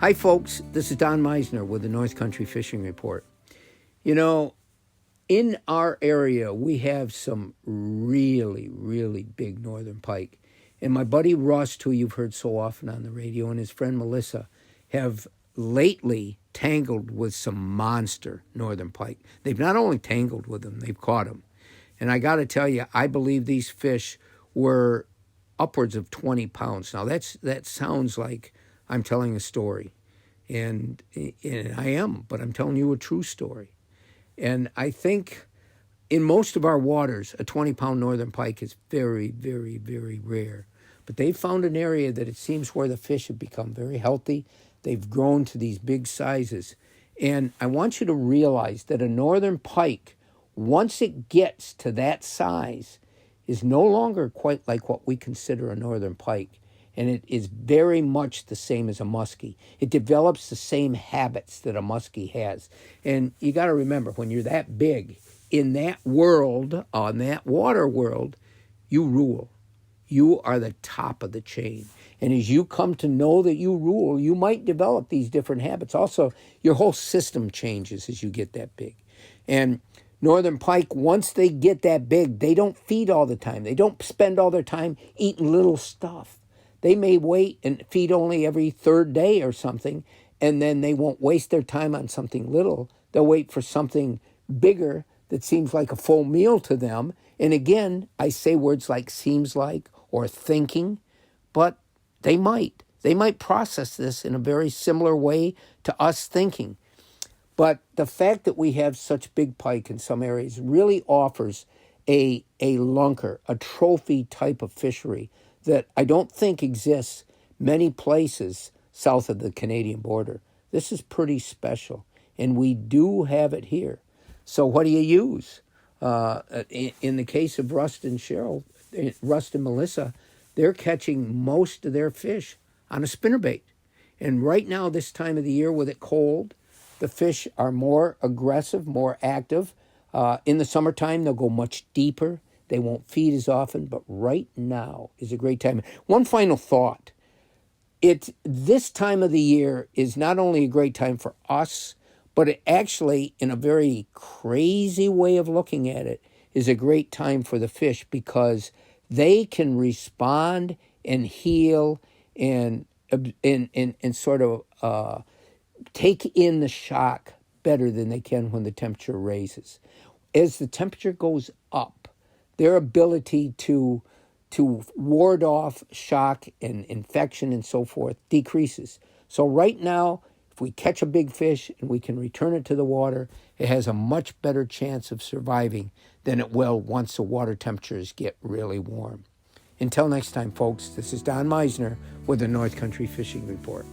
Hi, folks. This is Don Meissner with the North Country Fishing Report. You know, in our area, we have some really, really big northern pike. And my buddy Rust, who you've heard so often on the radio, and his friend Melissa have lately tangled with some monster northern pike. They've not only tangled with them, they've caught them. And I got to tell you, I believe these fish were upwards of 20 pounds. Now, that sounds like I'm telling a story, and I am, but I'm telling you a true story. And I think in most of our waters, a 20-pound northern pike is very, very, very rare. But they found an area that it seems where the fish have become very healthy. They've grown to these big sizes. And I want you to realize that a northern pike, once it gets to that size, is no longer quite like what we consider a northern pike. And it is very much the same as a muskie. It develops the same habits that a muskie has. And you got to remember, when you're that big, in that world, on that water world, you rule. You are the top of the chain. And as you come to know that you rule, you might develop these different habits. Also, your whole system changes as you get that big. And northern pike, once they get that big, they don't feed all the time. They don't spend all their time eating little stuff. They may wait and feed only every third day or something, and then they won't waste their time on something little. They'll wait for something bigger that seems like a full meal to them. And again, I say words like seems like or thinking, but they might. They might process this in a very similar way to us thinking. But the fact that we have such big pike in some areas really offers a lunker, a trophy type of fishery that I don't think exists many places south of the Canadian border. This is pretty special, and we do have it here. So what do you use? In the case of Rust and Melissa, they're catching most of their fish on a spinnerbait. And right now, this time of the year with it cold, the fish are more aggressive, more active. In the summertime, they'll go much deeper. They won't feed as often, but right now is a great time. One final thought. This time of the year is not only a great time for us, but it actually, in a very crazy way of looking at it, is a great time for the fish because they can respond and heal and sort of take in the shock better than they can when the temperature raises. As the temperature goes up, their ability to ward off shock and infection and so forth decreases. So right now, if we catch a big fish and we can return it to the water, it has a much better chance of surviving than it will once the water temperatures get really warm. Until next time, folks, this is Don Meissner with the North Country Fishing Report.